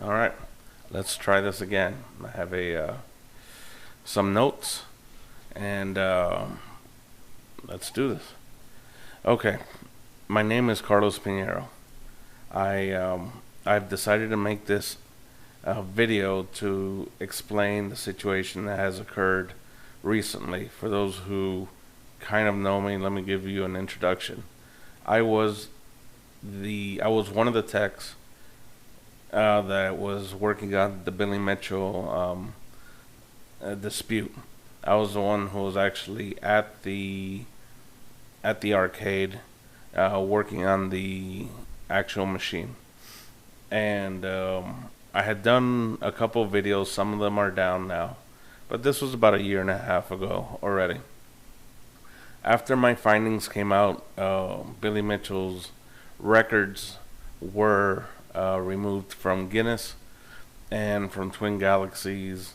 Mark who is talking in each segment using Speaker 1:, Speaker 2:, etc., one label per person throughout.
Speaker 1: All right, let's try this again. I have some notes, and let's do this. Okay, my name is Carlos Pineiro. I've decided to make this video to explain the situation that has occurred recently. For those who kind of know me, let me give you an introduction. I was one of the techs that was working on the Billy Mitchell dispute. I was the one who was actually at the arcade working on the actual machine, and I had done a couple of videos. Some of them are down now, but this was about a year and a half ago already. After my findings came out, Billy Mitchell's records were removed from Guinness and from Twin Galaxies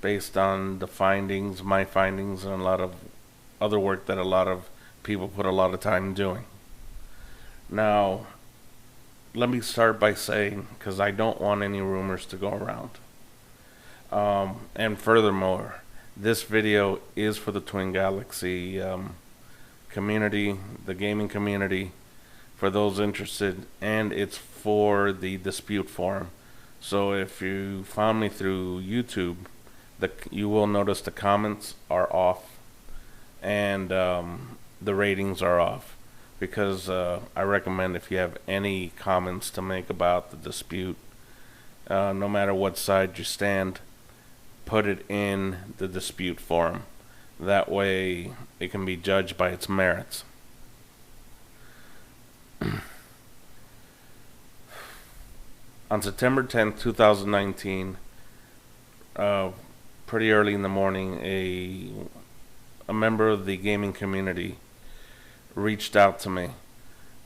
Speaker 1: based on the findings, my findings, and a lot of other work that a lot of people put a lot of time doing. Now, let me start by saying, because I don't want any rumors to go around. And furthermore, this video is for the Twin Galaxy community, the gaming community, for those interested, and it's for the dispute forum. So if you found me through YouTube, you will notice the comments are off, and the ratings are off, because I recommend, if you have any comments to make about the dispute, no matter what side you stand, put it in the dispute forum. That way it can be judged by its merits. On September 10th, 2019, pretty early in the morning, a member of the gaming community reached out to me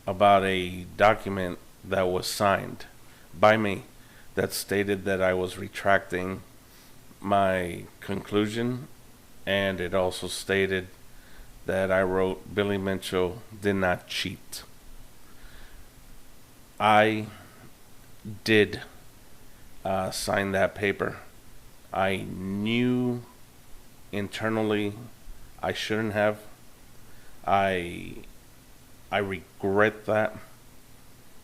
Speaker 1: about a document that was signed by me that stated that I was retracting my conclusion, and it also stated that I wrote Billy Michell did not cheat. I did sign that paper. I knew internally I shouldn't have. I regret that.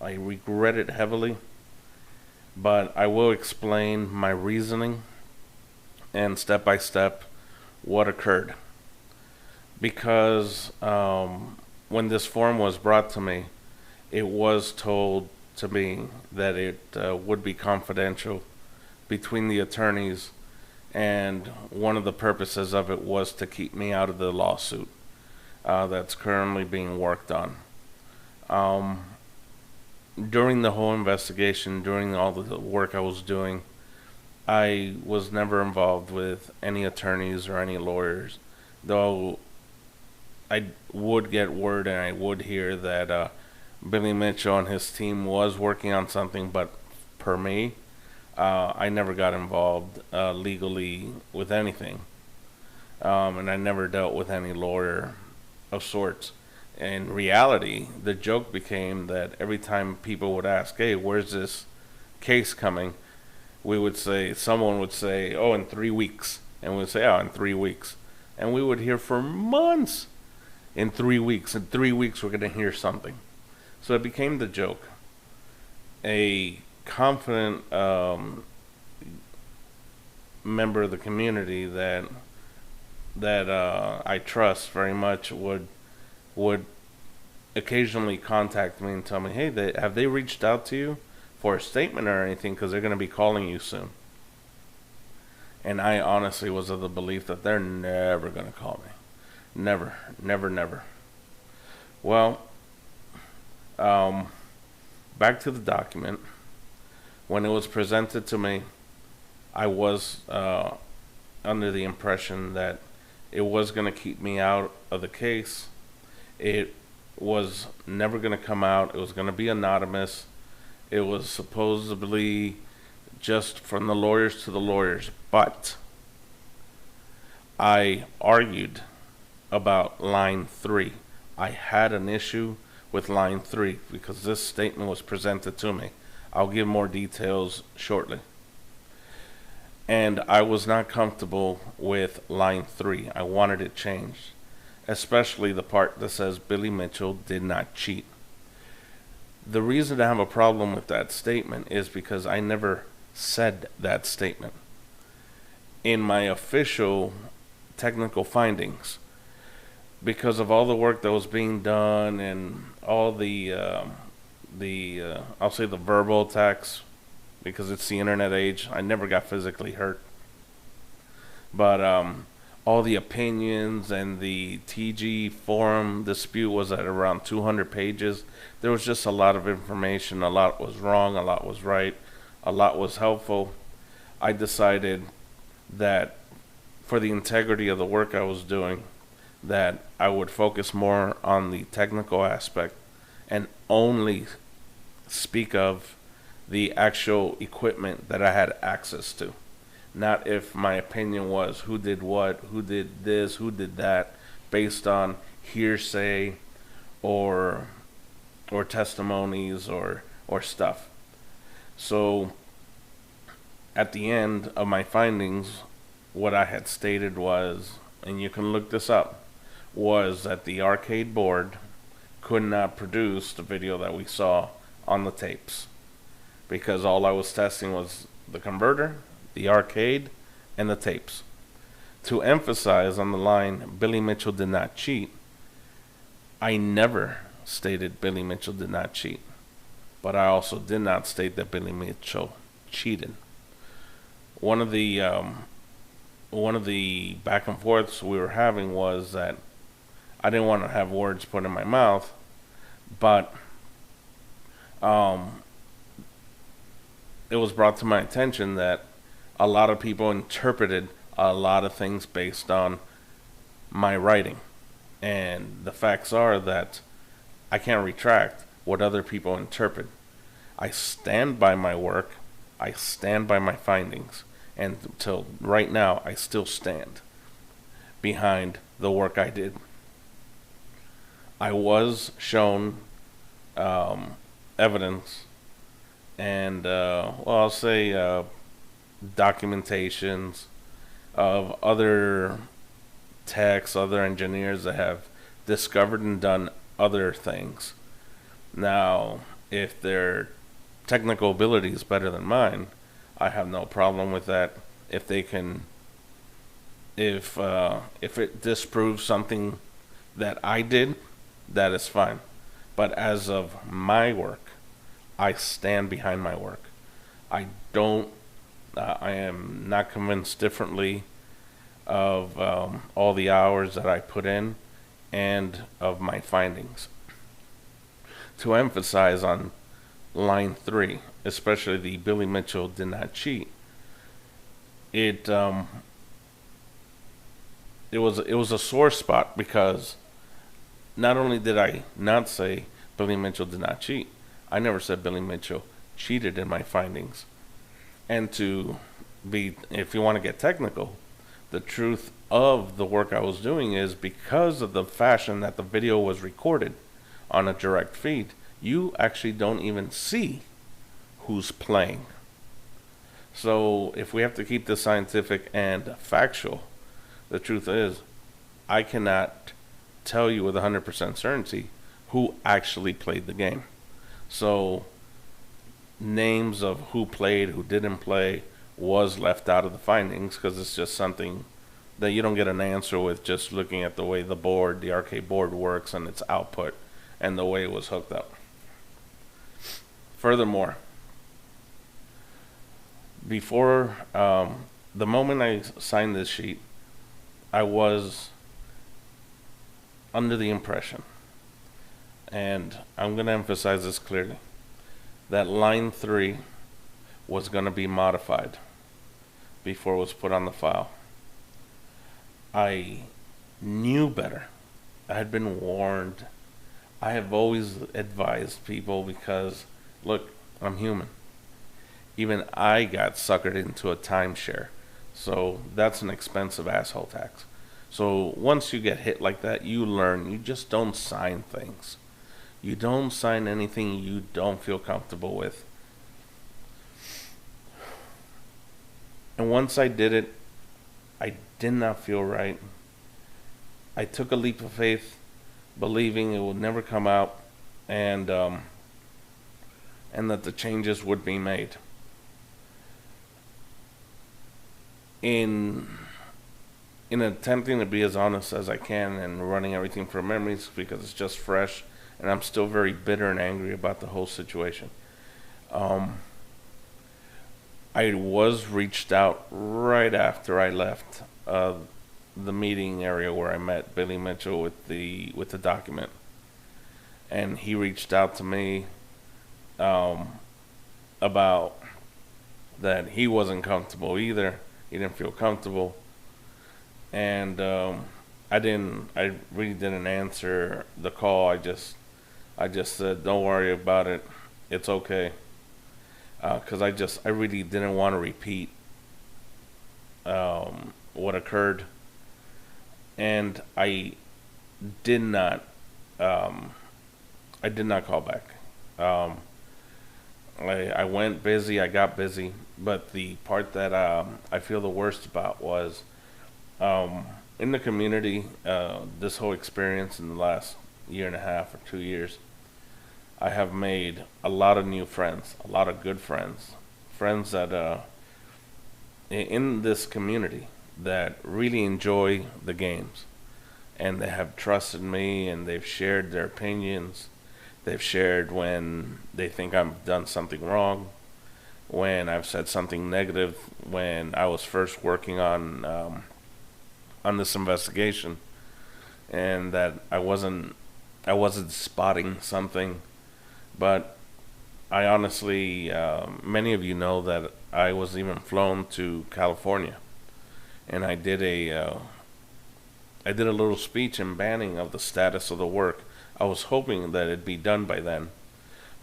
Speaker 1: I regret it heavily. But I will explain my reasoning and step by step what occurred. Because when this form was brought to me, it was told to me that it would be confidential between the attorneys, and one of the purposes of it was to keep me out of the lawsuit that's currently being worked on. During the whole investigation, during all the work I was doing, I was never involved with any attorneys or any lawyers, though I would get word and I would hear that Billy Mitchell and his team was working on something, but per me, I never got involved legally with anything, and I never dealt with any lawyer of sorts. In reality, the joke became that every time people would ask, "Hey, where's this case coming?" someone would say, "Oh, in 3 weeks," and we'd say, "Oh, in 3 weeks," and we would hear for months, "In 3 weeks, in 3 weeks, we're going to hear something." So it became the joke. A confident member of the community that I trust very much would occasionally contact me and tell me, "Hey, have they reached out to you for a statement or anything? Because they're going to be calling you soon." And I honestly was of the belief that they're never going to call me. Never, never, never. Well, back to the document. When it was presented to me, I was under the impression that it was going to keep me out of the case. It was never going to come out. It was going to be anonymous. It was supposedly just from the lawyers to the lawyers. But I argued about line 3. I had an issue with line 3 because this statement was presented to me. I'll give more details shortly. And I was not comfortable with line 3. I wanted it changed, especially the part that says Billy Michell did not cheat. The reason I have a problem with that statement is because I never said that statement. In my official technical findings, because of all the work that was being done and all the I'll say the verbal attacks, because it's the internet age. I never got physically hurt, but all the opinions and the TG forum dispute was at around 200 pages. There was just a lot of information. A lot was wrong, a lot was right, a lot was helpful. I decided that for the integrity of the work I was doing, that I would focus more on the technical aspect and only speak of the actual equipment that I had access to. Not if my opinion was who did what, who did this, who did that, based on hearsay or testimonies or stuff. So at the end of my findings, what I had stated was, and you can look this up, was that the arcade board could not produce the video that we saw on the tapes, because all I was testing was the converter, the arcade, and the tapes. To emphasize on the line, Billy Michell did not cheat, I never stated Billy Michell did not cheat, but I also did not state that Billy Michell cheated. One of the back and forths we were having was that I didn't want to have words put in my mouth, but it was brought to my attention that a lot of people interpreted a lot of things based on my writing. And the facts are that I can't retract what other people interpret. I stand by my work. I stand by my findings. And until right now, I still stand behind the work I did. I was shown evidence and, I'll say documentations of other techs, other engineers that have discovered and done other things. Now, if their technical ability is better than mine, I have no problem with that. If they can, if it disproves something that I did, that is fine. But as of my work, I stand behind my work. I am not convinced differently of all the hours that I put in and of my findings. To emphasize on line 3, especially the Billy Michell did not cheat, it was a sore spot, because not only did I not say Billy Michell did not cheat, I never said Billy Michell cheated in my findings. And to be, if you want to get technical, the truth of the work I was doing is, because of the fashion that the video was recorded on a direct feed, you actually don't even see who's playing. So if we have to keep this scientific and factual, the truth is, I cannot tell you with 100% certainty who actually played the game. So names of who played, who didn't play, was left out of the findings, because it's just something that you don't get an answer with just looking at the way the board, the arcade board, works and its output and the way it was hooked up. Furthermore, before the moment I signed this sheet, I was under the impression, and I'm going to emphasize this clearly, that line 3 was going to be modified before it was put on the file. I knew better. I had been warned. I have always advised people, because, look, I'm human. Even I got suckered into a timeshare. So that's an expensive asshole tax. So once you get hit like that, you learn. You just don't sign things. You don't sign anything you don't feel comfortable with. And once I did it, I did not feel right. I took a leap of faith, believing it would never come out, and and that the changes would be made. In in attempting to be as honest as I can and running everything from memories because it's just fresh, and I'm still very bitter and angry about the whole situation. Um, I was reached out right after I left the meeting area where I met Billy Mitchell with the document, and he reached out to me um, about that he wasn't comfortable either. He didn't feel comfortable, and I didn't. I really didn't answer the call. I just said, "Don't worry about it. It's okay." Because I really didn't want to repeat what occurred, and did not um, I did not call back. Um, I went busy. I got busy, but the part that I feel the worst about was um, in the community. This whole experience in the last year and a half or 2 years, I have made a lot of new friends, a lot of good friends, friends that in this community that really enjoy the games, and they have trusted me, and they've shared their opinions. They've shared when they think I've done something wrong, when I've said something negative, when I was first working on this investigation, and that I wasn't spotting something. But I honestly, many of you know that I was even flown to California, and I did a little speech in banning of the status of the work. I was hoping that it'd be done by then,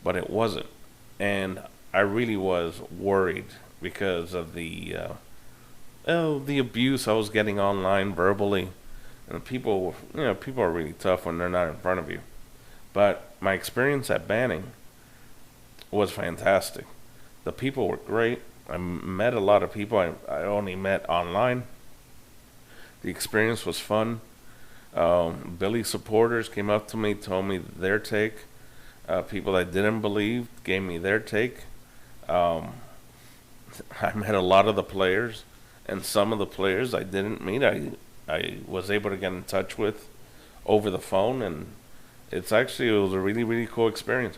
Speaker 1: but it wasn't, and I really was worried because of the abuse I was getting online verbally, and people are really tough when they're not in front of you. But my experience at banning was fantastic. The people were great. I met a lot of people I only met online. The experience was fun. Billy supporters came up to me, told me their take. People I didn't believe gave me their take. Um, I met a lot of the players, and some of the players I didn't meet. I was able to get in touch with over the phone, and it was a really really cool experience.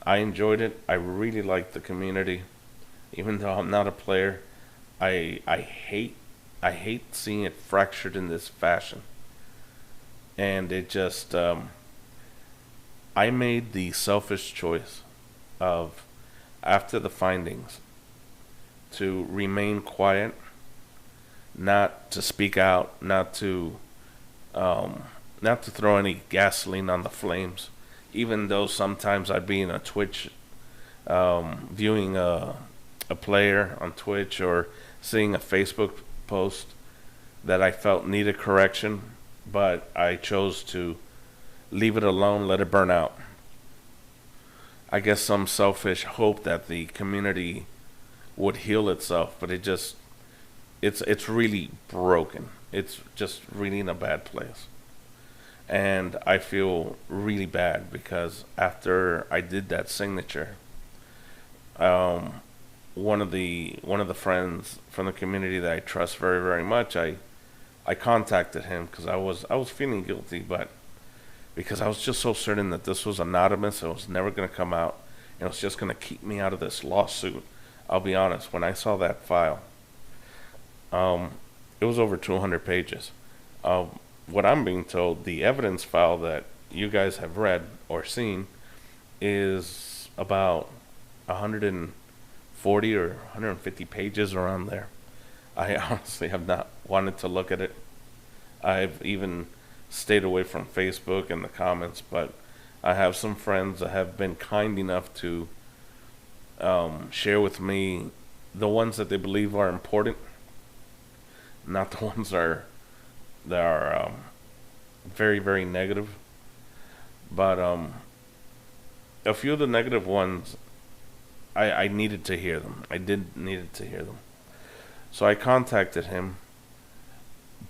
Speaker 1: I enjoyed it. I really liked the community, even though I'm not a player. I hate seeing it fractured in this fashion, and it just I made the selfish choice of, after the findings, to remain quiet, not to speak out, um, not to throw any gasoline on the flames, even though sometimes I'd be in a Twitch, viewing a player on Twitch, or seeing a Facebook post that I felt needed correction, but I chose to leave it alone, let it burn out. I guess some selfish hope that the community would heal itself, but it's really broken. It's just really in a bad place. And I feel really bad because after I did that signature, um, one of the friends from the community that I trust very very much, I contacted him because I was feeling guilty, but because I was just so certain that this was anonymous, it was never going to come out, and it was just going to keep me out of this lawsuit. I'll be honest, when I saw that file, um, it was over 200 pages. What I'm being told, the evidence file that you guys have read or seen is about 140 or 150 pages around there. I honestly have not wanted to look at it. I've even stayed away from Facebook and the comments, but I have some friends that have been kind enough to share with me the ones that they believe are important, not the ones that are very very negative. But a few of the negative ones, I needed to hear them. I did needed to hear them. So I contacted him,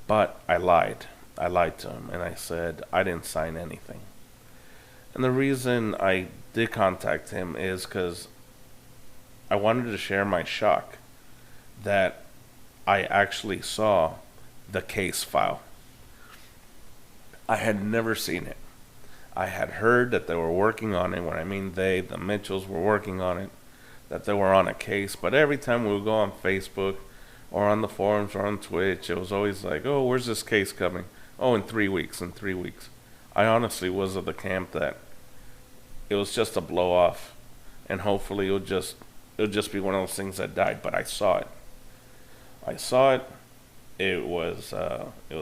Speaker 1: but I lied. I lied to him and I said I didn't sign anything. And the reason I did contact him is because I wanted to share my shock that I actually saw the case file. I had never seen it. I had heard that they were working on it. When I mean they, the Mitchells were working on it, that they were on a case. But every time we would go on Facebook or on the forums or on Twitch, it was always like, oh, where's this case coming? Oh, in 3 weeks, in 3 weeks. I honestly was of the camp that it was just a blow off, and hopefully it'll just be one of those things that died. But I saw it. I saw it. It was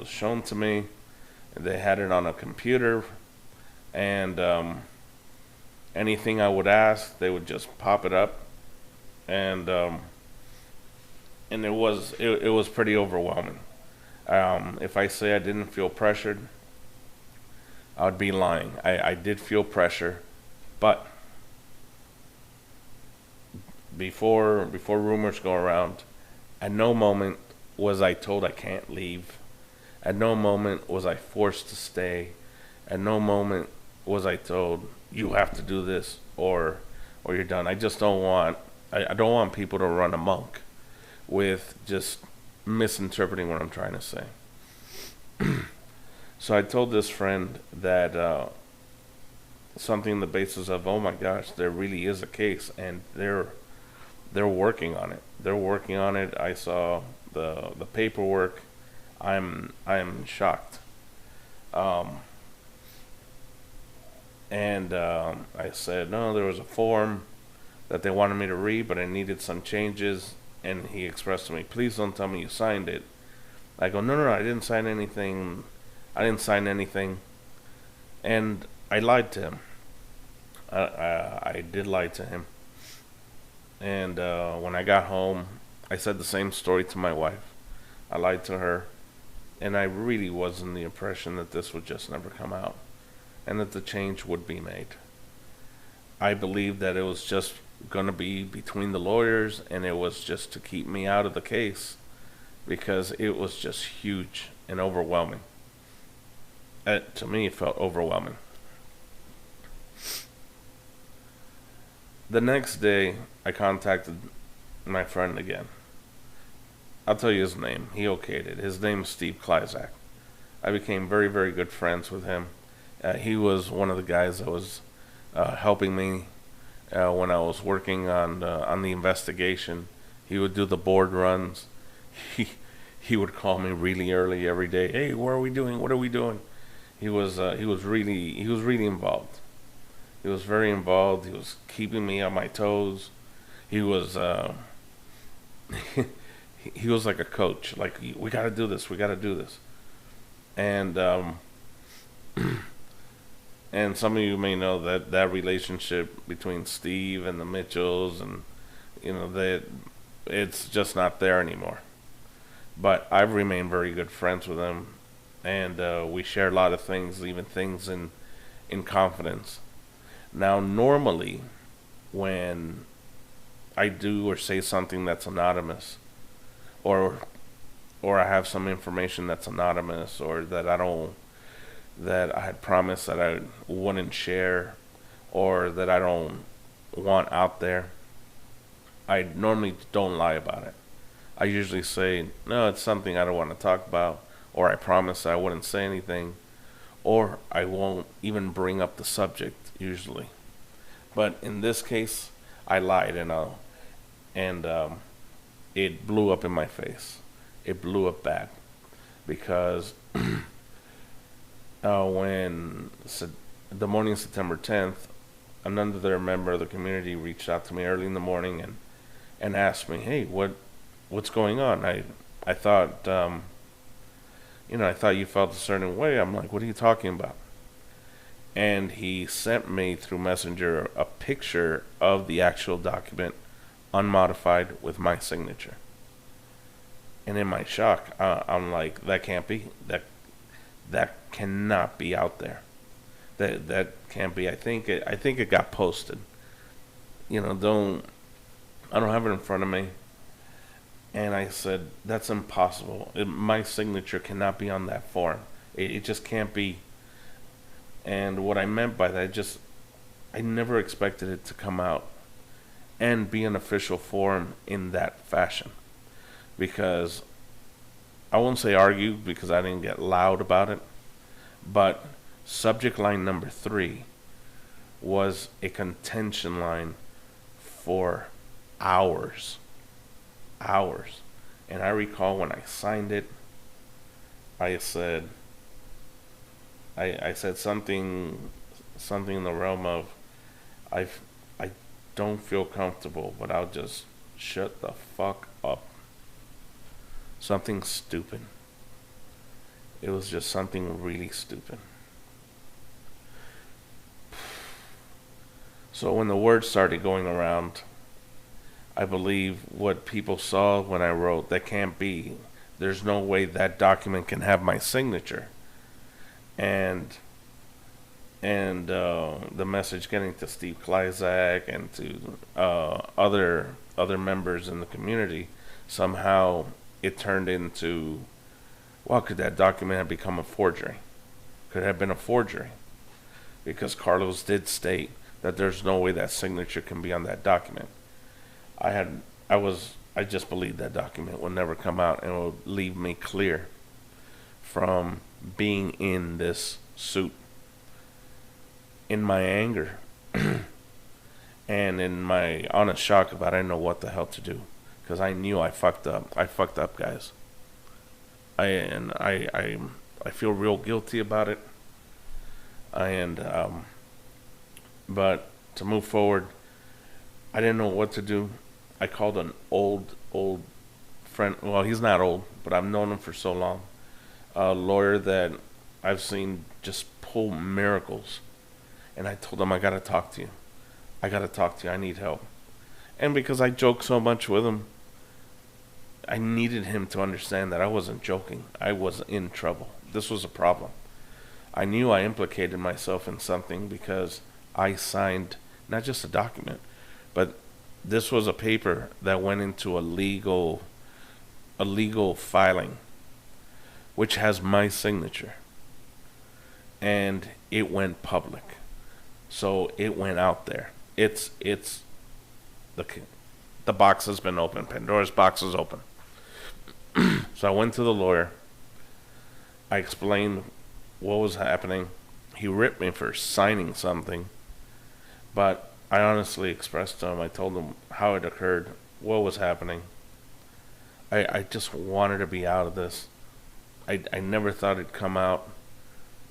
Speaker 1: shown to me. They had it on a computer, and anything I would ask, they would just pop it up, and it was pretty overwhelming. If I say I didn't feel pressured, I would be lying. I did feel pressure, but before rumors go around, at no moment was I told I can't leave. At no moment was I forced to stay. At no moment was I told you have to do this or you're done. I just don't want I don't want people to run amok with just misinterpreting what I'm trying to say. So I told this friend that something in the basis of, oh my gosh, there really is a case, and they're working on it. They're working on it. I saw the paperwork. I'm shocked. And I said, no, there was a form that they wanted me to read, but I needed some changes. And he expressed to me, please don't tell me you signed it. I go, no, I didn't sign anything. I didn't sign anything. And I lied to him. I did lie to him. And when I got home, I said the same story to my wife. I lied to her. And I really was in the impression that this would just never come out, and that the change would be made. I believed that it was just going to be between the lawyers, and it was just to keep me out of the case, because it was just huge and overwhelming. To me, it felt overwhelming. The next day, I contacted my friend again. I'll tell you his name. He okayed it. His name is Steve Kleizak. I became very, very good friends with him. He was one of the guys that was helping me when I was working on the investigation. He would do the board runs. He would call me really early every day. Hey, what are we doing? What are we doing? He was really involved. He was very involved. He was keeping me on my toes. He was he was like a coach. Like, we got to do this. We got to do this. And and some of you may know that relationship between Steve and the Mitchells, and that it's just not there anymore. But I've remained very good friends with him, and we share a lot of things, even things in confidence. Now, normally, when I do or say something that's anonymous, or I have some information that's anonymous, or that I had promised that I wouldn't share, or that I don't want out there, I normally don't lie about it. I usually say, no, it's something I don't want to talk about, or I promise I wouldn't say anything, or I won't even bring up the subject usually. But in this case, I lied, and it blew up in my face. It blew up bad, because when the morning of September 10th, another member of the community reached out to me early in the morning and asked me, hey, what's going on? I thought I thought you felt a certain way. I'm like, what are you talking about? And he sent me through Messenger a picture of the actual document, unmodified, with my signature. And in my shock, I'm like, that can't be. That cannot be out there. That can't be. I think it got posted. I don't have it in front of me. And I said, that's impossible. My signature cannot be on that form. It just can't be. And what I meant by that, I never expected it to come out and be an official form in that fashion. Because I won't say argue because I didn't get loud about it, but subject line number 3 was a contention line for hours. Hours. And I recall when I signed it, I said I said something in the realm of I I don't feel comfortable, but I'll just shut the fuck up. Something stupid. It was just something really stupid. So when the word started going around, I believe what people saw when I wrote, that can't be. There's no way that document can have my signature. And the message getting to Steve Kleizak and to other members in the community, somehow it turned into, well, could that document have become a forgery? Could it have been a forgery? Because Carlos did state that there's no way that signature can be on that document. I just believed that document would never come out and it would leave me clear from being in this suit. In my anger and in my honest shock about I didn't know what the hell to do, because I knew I fucked up. I fucked up, guys. I feel real guilty about it. But to move forward, I didn't know what to do. I called an old friend. Well, he's not old, but I've known him for so long. A lawyer that I've seen just pull miracles. And I told him, I gotta talk to you. I need help. And because I joke so much with him, I needed him to understand that I wasn't joking. I was in trouble. This was a problem. I knew I implicated myself in something because I signed not just a document, but this was a paper that went into a legal filing, which has my signature. And it went public. So it went out there. It's the box has been opened. Pandora's box is open. So I went to the lawyer. I explained what was happening. He ripped me for signing something. But I honestly expressed to him, I told him how it occurred, what was happening. I just wanted to be out of this. I never thought it'd come out.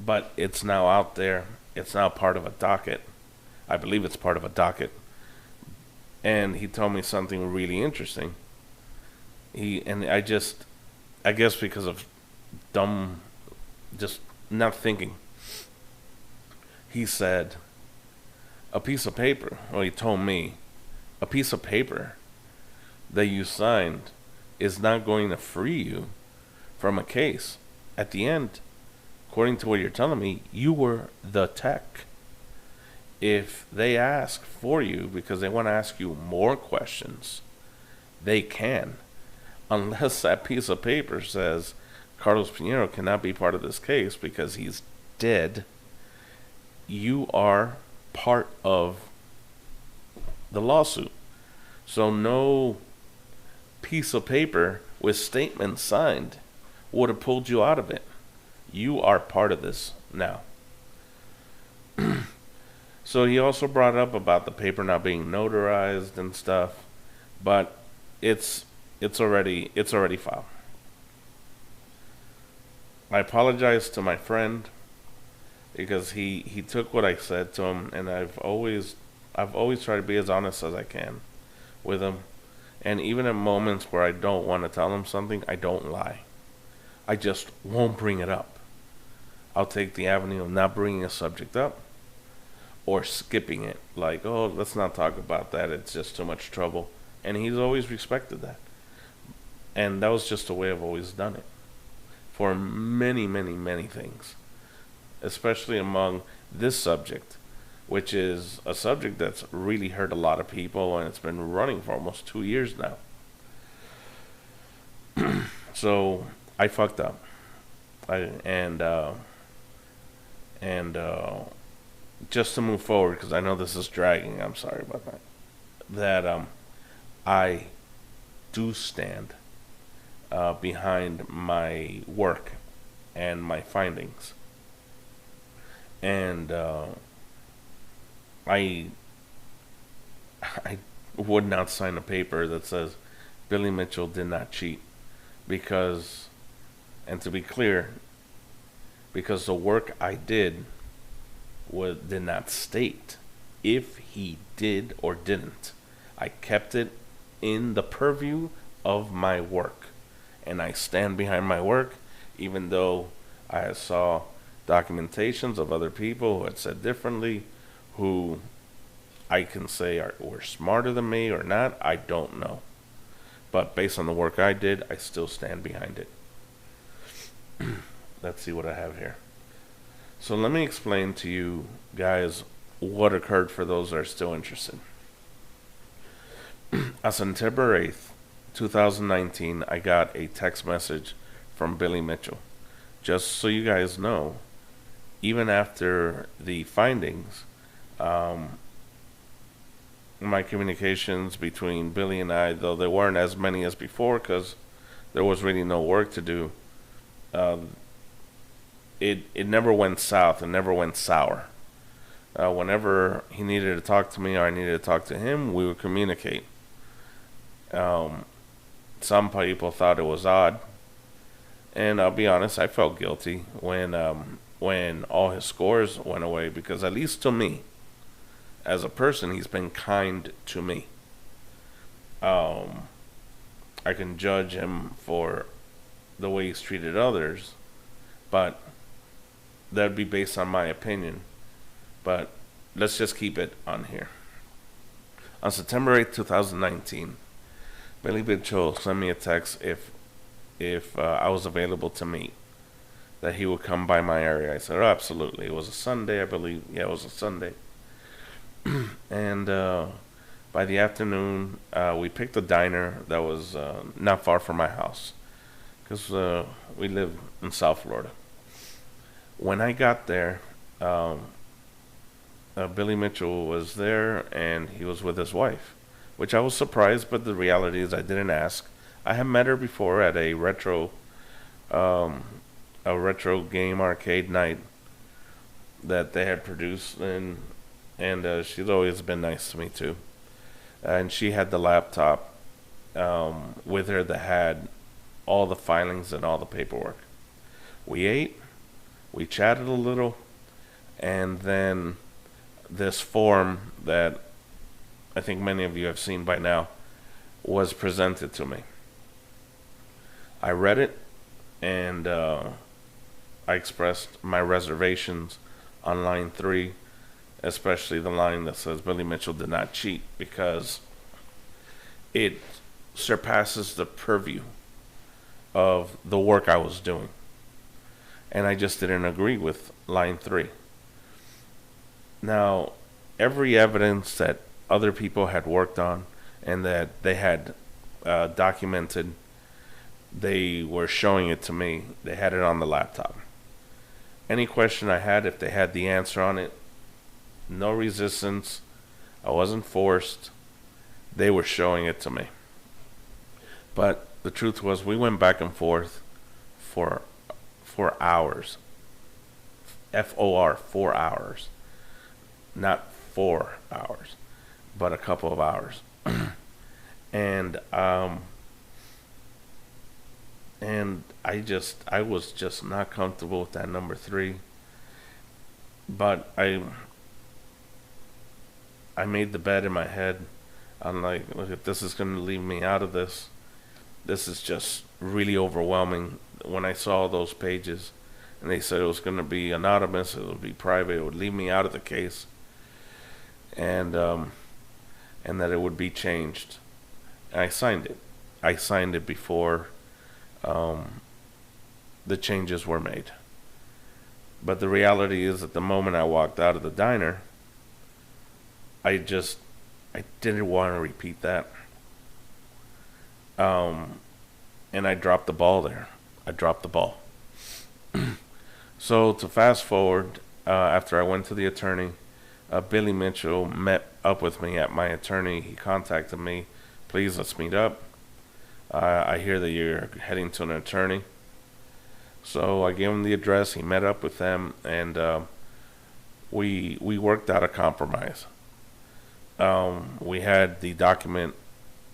Speaker 1: But it's now out there. It's now part of a docket. I believe it's part of a docket. And he told me something really interesting. I guess because of dumb, just not thinking. He said, a piece of paper, well, he told me, a piece of paper that you signed is not going to free you from a case. At the end, according to what you're telling me, you were the tech. If they ask for you because they want to ask you more questions, they can. Unless that piece of paper says Carlos Pineiro cannot be part of this case because he's dead, you are part of the lawsuit. So no piece of paper with statements signed would have pulled you out of it. You are part of this now. So he also brought up about the paper not being notarized and stuff, but it's already filed. I apologize to my friend because he took what I said to him, and I've always tried to be as honest as I can with him. And even in moments where I don't want to tell him something, I don't lie. I just won't bring it up. I'll take the avenue of not bringing a subject up or skipping it. Like, oh, let's not talk about that. It's just too much trouble. And he's always respected that. And that was just the way I've always done it. For many, many, many things. Especially among this subject, which is a subject that's really hurt a lot of people, and it's been running for almost 2 years now. So I fucked up. I and just to move forward, because I know this is dragging. I'm sorry about that. That I do stand behind my work and my findings, and I I would not sign a paper that says Billy Mitchell did not cheat because, and to be clear, because the work I did not state if he did or didn't. I kept it in the purview of my work, and I stand behind my work, even though I saw documentations of other people who had said differently, who I can say were smarter than me or not. I don't know, but based on the work I did, I still stand behind it. Let's see what I have here. So let me explain to you guys what occurred for those that are still interested. On September 8th, 2019, I got a text message from Billy Mitchell. Just so you guys know, even after the findings, my communications between Billy and I, though there weren't as many as before because there was really no work to do, it never went south. It never went sour. Whenever he needed to talk to me or I needed to talk to him, we would communicate. Some people thought it was odd, and I'll be honest, I felt guilty when all his scores went away, because at least to me, as a person, he's been kind to me. I can judge him for the way he's treated others, but that'd be based on my opinion. But let's just keep it on here. On September 8th, 2019, Billy Mitchell sent me a text if I was available to meet, that he would come by my area. I said, oh, absolutely. It was a Sunday, I believe. Yeah, it was a Sunday. And by the afternoon, we picked a diner that was not far from my house, because we live in South Florida. When I got there, Billy Mitchell was there, and he was with his wife, which I was surprised, but the reality is I didn't ask. I had met her before at a retro game arcade night that they had produced, and she's always been nice to me too. And she had the laptop with her that had all the filings and all the paperwork. We ate, we chatted a little, and then this form that I think many of you have seen by now was presented to me. I read it, and I expressed my reservations on line 3, especially the line that says Billy Mitchell did not cheat, because it surpasses the purview of the work I was doing. And I just didn't agree with line 3. Now, every evidence that other people had worked on and that they had documented, they were showing it to me. They had it on the laptop. Any question I had, if they had the answer on it, no resistance. I wasn't forced. They were showing it to me. But the truth was, we went back and forth for hours. FOR, 4 hours. Not 4 hours, but a couple of hours. And I was just not comfortable with that number 3. But I made the bet in my head. I'm like, look, if this is going to leave me out of this, this is just really overwhelming. When I saw those pages and they said it was going to be anonymous, it would be private, it would leave me out of the case, and that it would be changed. And I signed it. I signed it before the changes were made. But the reality is, at the moment I walked out of the diner, I didn't want to repeat that. and I dropped the ball there. I dropped the ball. So to fast forward, after I went to the attorney, Billy Michell met up with me at my attorney. He contacted me. Please, let's meet up. I hear that you're heading to an attorney. So I gave him the address. He met up with them, and we worked out a compromise. We had the document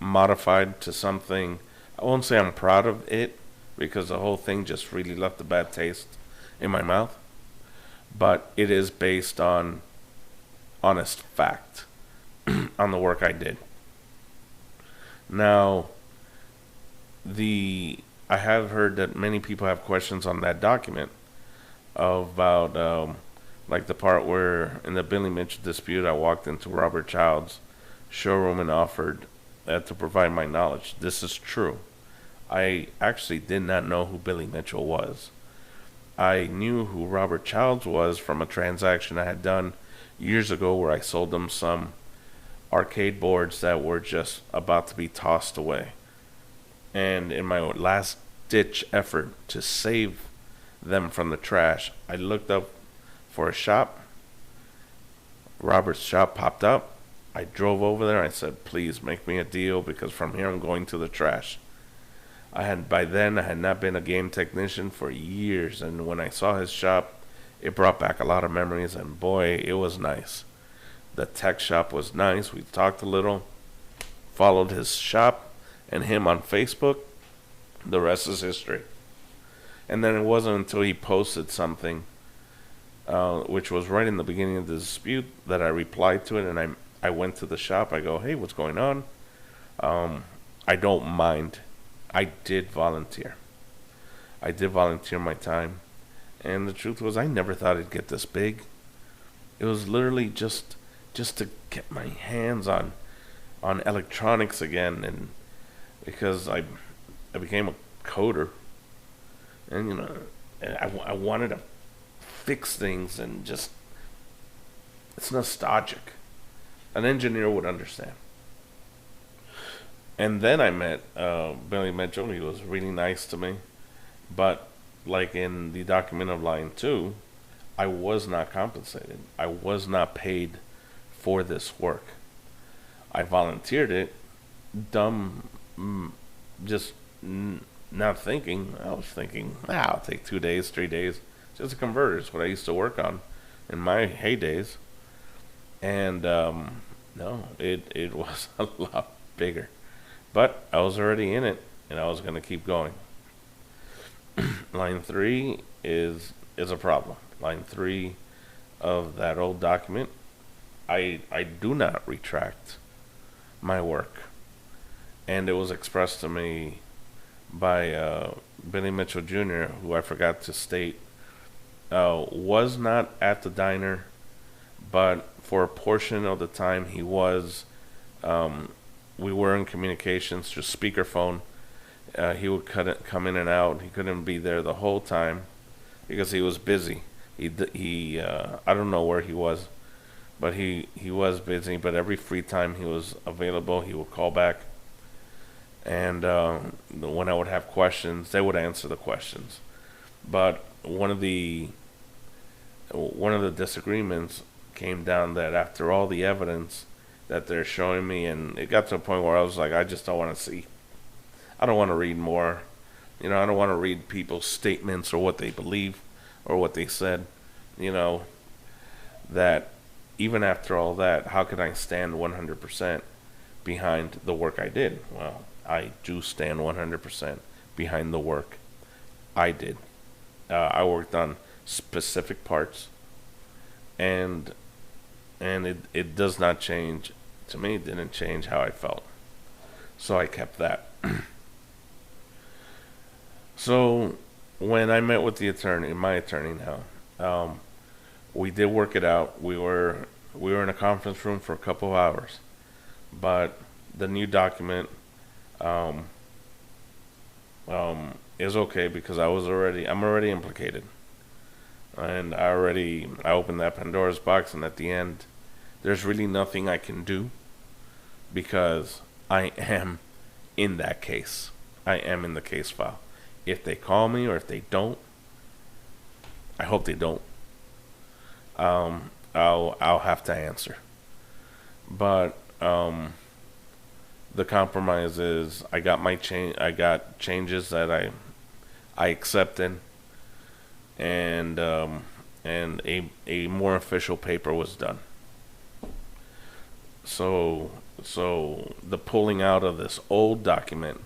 Speaker 1: modified to something. I won't say I'm proud of it, because the whole thing just really left a bad taste in my mouth. But it is based on honest fact on the work I did. Now, I have heard that many people have questions on that document about like the part where in the Billy Mitchell dispute I walked into Robert Child's showroom and offered to provide my knowledge. This is true. I actually did not know who Billy Mitchell was. I knew who Robert Childs was from a transaction I had done years ago where I sold them some arcade boards that were just about to be tossed away. And in my last ditch effort to save them from the trash, I looked up for a shop. Robert's shop popped up. I drove over there. I said, please make me a deal, because from here I'm going to the trash. By then I had not been a game technician for years, and when I saw his shop, it brought back a lot of memories, and boy, it was nice. The tech shop was nice. We talked a little, followed his shop and him on Facebook. The rest is history. And then it wasn't until he posted something, which was right in the beginning of the dispute, that I replied to it, and I went to the shop. I go, hey, what's going on? I don't mind. I did volunteer. I did volunteer my time. And the truth was, I never thought it'd get this big. It was literally just to get my hands on electronics again, and because I became a coder, and I wanted to fix things, and just, it's nostalgic. An engineer would understand. And then I met Billy Mitchell. He was really nice to me. But like in the document of line 2, I was not compensated. I was not paid for this work. I volunteered it, not thinking. I was thinking, I'll take 2 days, 3 days. Just a converter is what I used to work on in my heydays. And no, it was a lot bigger. But I was already in it, and I was going to keep going. Line 3 is a problem. Line 3 of that old document, I do not retract my work. And it was expressed to me by Billy Mitchell Jr., who I forgot to state, was not at the diner, but for a portion of the time he was. We were in communications through speakerphone. He would come in and out. He couldn't be there the whole time because he was busy. He I don't know where he was, but he was busy. But every free time he was available, he would call back. And when I would have questions, they would answer the questions. But one of the disagreements came down that after all the evidence that they're showing me, and it got to a point where I was like, I just don't want to see. I don't want to read more. I don't want to read people's statements or what they believe or what they said. That even after all that, how could I stand 100% behind the work I did? Well, I do stand 100% behind the work I did. I worked on specific parts, and it does not change. To me, it didn't change how I felt. So I kept that. So when I met with my attorney now, we did work it out. We were in a conference room for a couple of hours, but the new document is okay because I'm already implicated, and I opened that Pandora's box, and at the end, there's really nothing I can do because I am in that case. I am in the case file. If they call me or if they don't, I hope they don't. I'll have to answer. But the compromise is I got my I got changes that I accepted, and a more official paper was done. So the pulling out of this old document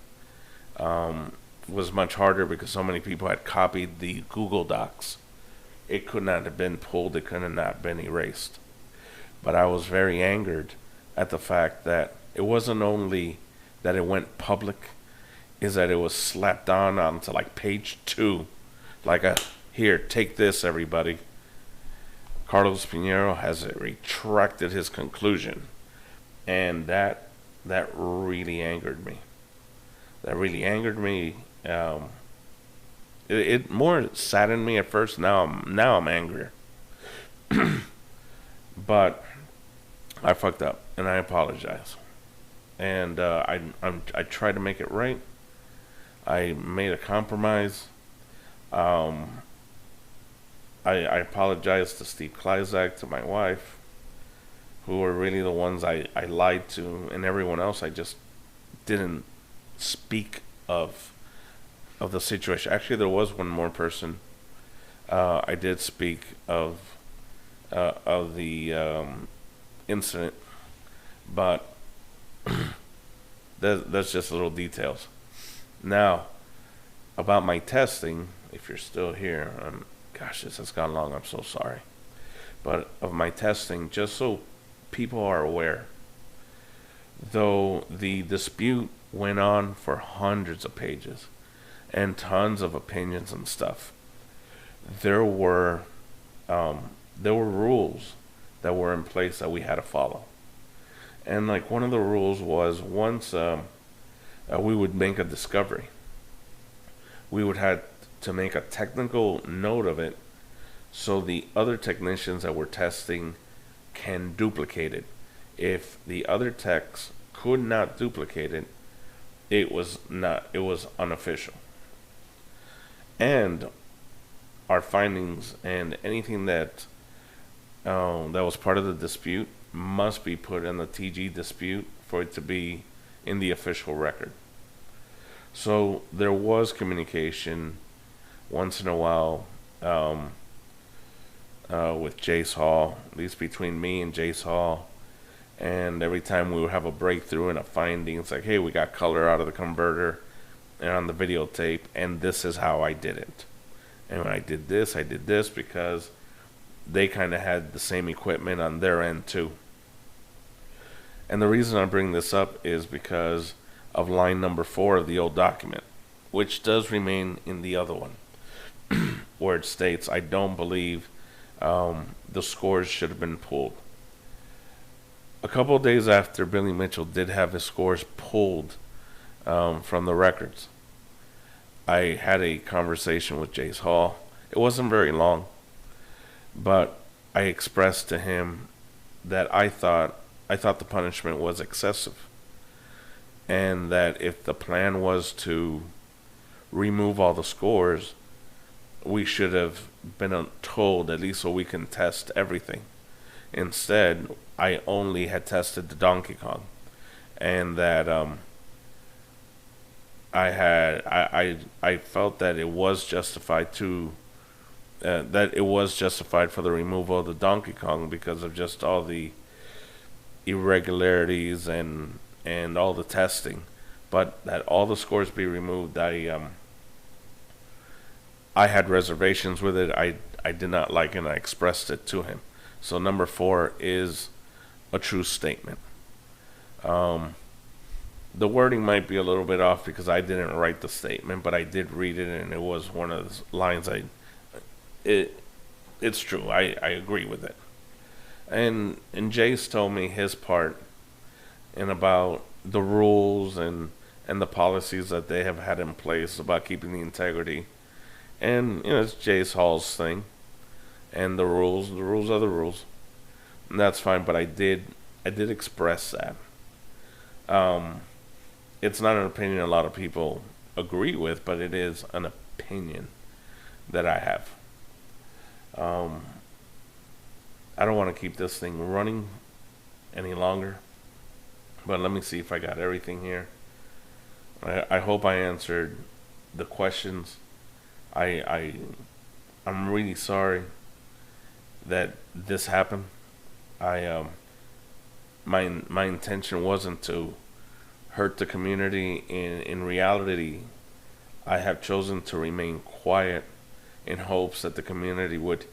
Speaker 1: was much harder because so many people had copied the Google Docs. It could not have been pulled. It could not have been erased. But I was very angered at the fact that it wasn't only that it went public, is that it was slapped onto like page 2, like a here, take this, everybody. Carlos Pineiro has retracted his conclusion, and that really angered me. That really angered me. It more saddened me at first. Now I'm angrier. But I fucked up, and I apologize. And I tried to make it right. I made a compromise. I apologized to Steve Kleizak, to my wife, who were really the ones I lied to, and everyone else I just didn't speak of the situation. Actually, there was one more person I did speak of the incident, but that's just little details. Now, about my testing, if you're still here, gosh, this has gone long, I'm so sorry. But of my testing, just so people are aware, though the dispute went on for hundreds of pages and tons of opinions and stuff, there were rules that were in place that we had to follow. And like one of the rules was once we would make a discovery, we would have to make a technical note of it so the other technicians that were testing can duplicate it. If the other techs could not duplicate it, it was unofficial. And our findings and anything that was part of the dispute must be put in the TG dispute for it to be in the official record. So there was communication once in a while with Jace Hall, at least between me and Jace Hall. And every time we would have a breakthrough and a finding, it's like, hey, we got color out of the converter and on the videotape, and this is how I did it. And when I did this because they kind of had the same equipment on their end too. And the reason I bring this up is because of line number 4 of the old document, which does remain in the other one, where it states, I don't believe the scores should have been pulled. A couple of days after Billy Michell did have his scores pulled from the records, I had a conversation with Jace Hall. It wasn't very long, but I expressed to him that I thought the punishment was excessive, and that if the plan was to remove all the scores, we should have been told, at least so we can test everything. Instead, I only had tested the Donkey Kong, and that I felt that it was justified for the removal of the Donkey Kong because of just all the irregularities and all the testing, but that all the scores be removed. I had reservations with it. I did not like it, and I expressed it to him. So number 4 is a true statement. The wording might be a little bit off because I didn't write the statement, but I did read it, and it was one of the lines it's true. I agree with it. And Jace told me his part and about the rules and the policies that they have had in place about keeping the integrity. And it's Jace Hall's thing. And the rules are the rules. And that's fine, but I did express that. It's not an opinion a lot of people agree with, but it is an opinion that I have. I don't want to keep this thing running any longer, but let me see if I got everything here. I hope I answered the questions. I'm really sorry that this happened. I my intention wasn't to hurt the community. In reality, I have chosen to remain quiet in hopes that the community would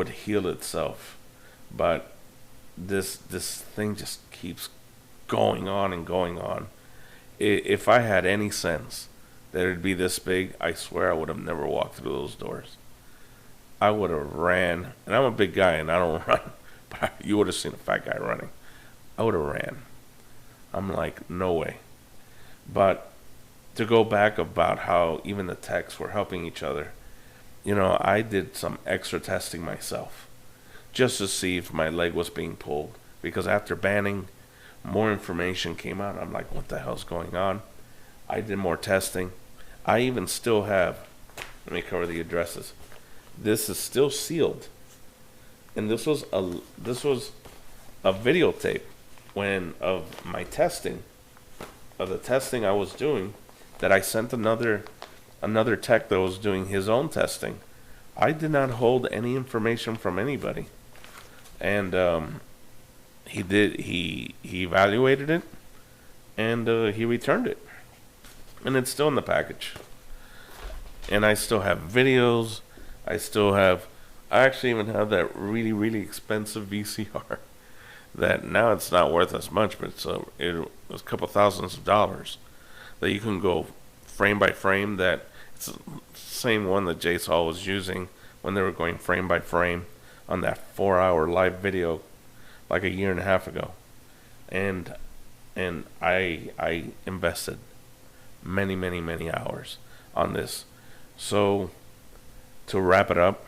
Speaker 1: heal itself. But this thing just keeps going on and going on. If I had any sense that it'd be this big, I swear I would have never walked through those doors. I would have ran, and I'm a big guy and I don't run, but you would have seen a fat guy running. I would have ran. I'm like, no way. But to go back about how even the techs were helping each other, I did some extra testing myself just to see if my leg was being pulled. Because after banning, more information came out. I'm like, what the hell's going on? I did more testing. I even still have, let me cover the addresses. This is still sealed. And this was a videotape of my testing, of the testing I was doing, that I sent another tech that was doing his own testing. I did not hold any information from anybody. And he evaluated it, and he returned it. And it's still in the package. And I still have videos. I actually even have that really, really expensive VCR that now it's not worth as much, but it was a couple thousands of dollars that you can go frame by frame. That it's the same one that Jace Hall was using when they were going frame by frame on that 4-hour live video like a year and a half ago. And I invested many, many, many hours on this. So to wrap it up,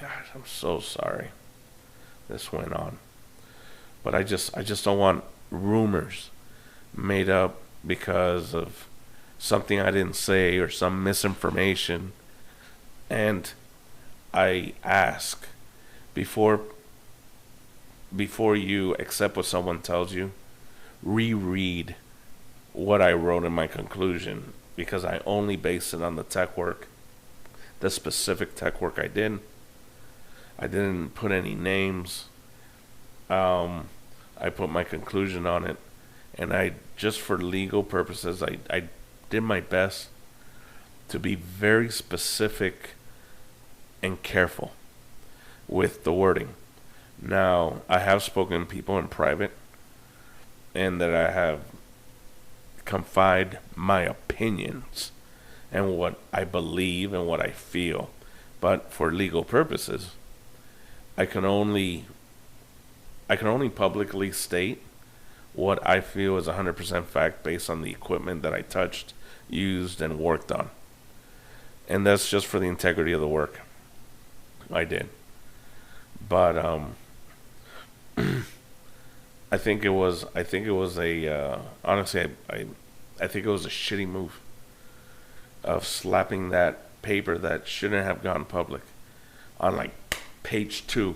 Speaker 1: gosh, I'm so sorry this went on. But I just don't want rumors made up because of something I didn't say or some misinformation. And I ask, before you accept what someone tells you, reread what I wrote in my conclusion, because I only base it on the tech work, the specific tech work I did. I didn't put any names. I put my conclusion on it, and I just for legal purposes, I did my best to be very specific and careful with the wording. Now, I have spoken to people in private, and that I have confide my opinions and what I believe and what I feel. But for legal purposes, I can only publicly state what I feel is 100% fact based on the equipment that I touched, used, and worked on. And that's just for the integrity of the work I did. But I think it was a honestly, I think it was a shitty move of slapping that paper that shouldn't have gone public on like page 2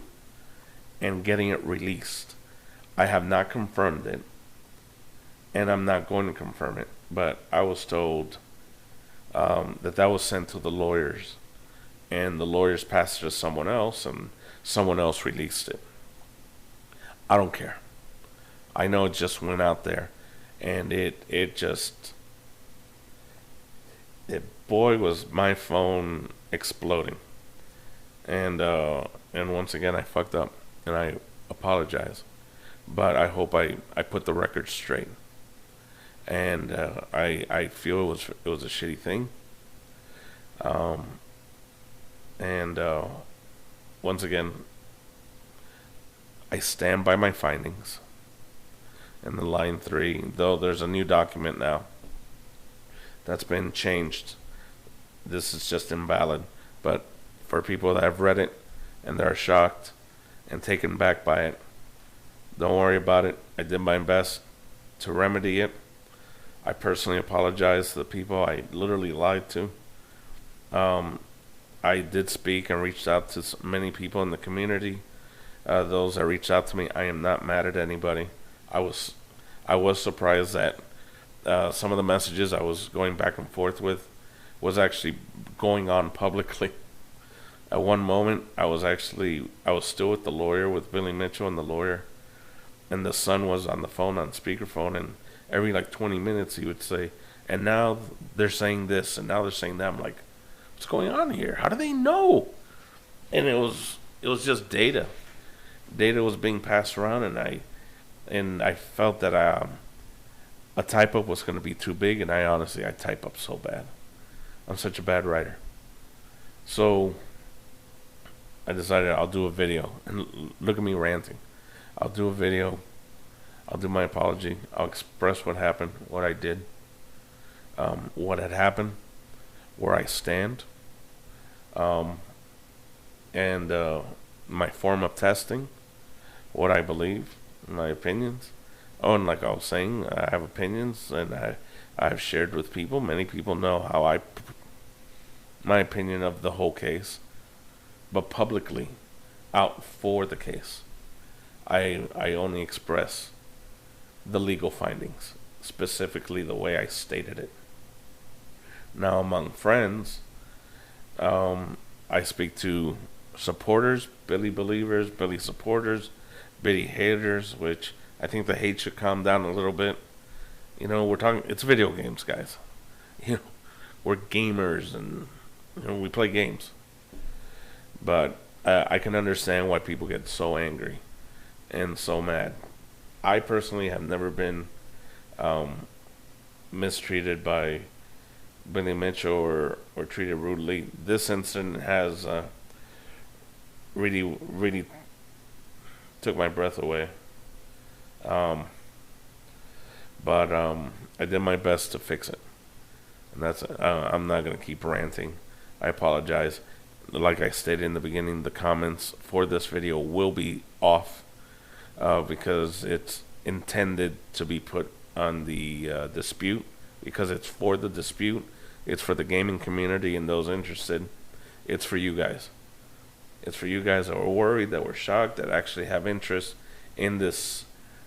Speaker 1: and getting it released. I have not confirmed it, and I'm not going to confirm it, but I was told that was sent to the lawyers, and the lawyers passed it to someone else, and someone else released it. I don't care. I know it just went out there, and boy, was my phone exploding. And once again, I fucked up, and I apologize. But I hope I put the record straight. And I feel it was a shitty thing. Once again, I stand by my findings. And the line 3, though there's a new document now that's been changed. This is just invalid. But for people that have read it and they're shocked and taken back by it, don't worry about it. I did my best to remedy it. I personally apologize to the people I literally lied to. Um, I did speak and reached out to many people in the community. Those that reached out to me, I am not mad at anybody. I was I was surprised that some of the messages I was going back and forth with was actually going on publicly. At one moment, I was still with the lawyer, with Billy Michell and the lawyer, and the son was on the phone on speakerphone, and every like 20 minutes he would say, and now they're saying this, and now they're saying that. I'm like, what's going on here? How do they know? And it was just data. Data was being passed around, and I felt that a type up was going to be too big, and I type up so bad. I'm such a bad writer. So I decided I'll do a video, and look at me ranting. I'll do a video. I'll do my apology. I'll express what happened, what I did, what had happened, where I stand, and my form of testing, what I believe, my opinions. Oh, and like I was saying, I have opinions, and I've shared with people. Many people know my opinion of the whole case, but publicly, out for the case, I only express the legal findings, specifically the way I stated it. Now, among friends, I speak to supporters, Billy believers, Billy supporters, Billy haters, which I think the hate should calm down a little bit. We're talking, it's video games, guys. We're gamers, and we play games. But I can understand why people get so angry and so mad. I personally have never been mistreated by Billy Mitchell or treated rudely. This incident has really took my breath away. But I did my best to fix it, and that's I'm not gonna keep ranting. I apologize. Like I stated in the beginning, the comments for this video will be off because it's intended to be put on the dispute, because it's for the dispute. It's for the gaming community and those interested. It's for you guys. It's for you guys that were worried, that were shocked, that actually have interest in this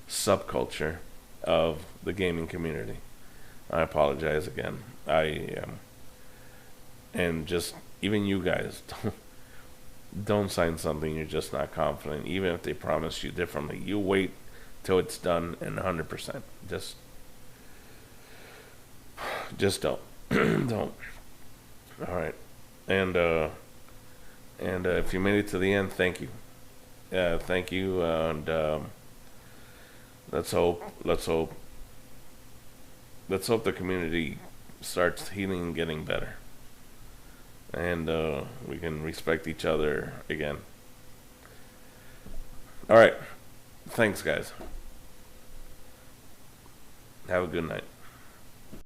Speaker 1: subculture of the gaming community. I apologize again. And just even you guys, don't sign something you're just not confident, even if they promise you differently. You wait till it's done and 100%. Just don't. Don't. All right. And if you made it to the end, thank you. Thank you. And let's hope the community starts healing and getting better, and we can respect each other again. All right. Thanks, guys. Have a good night.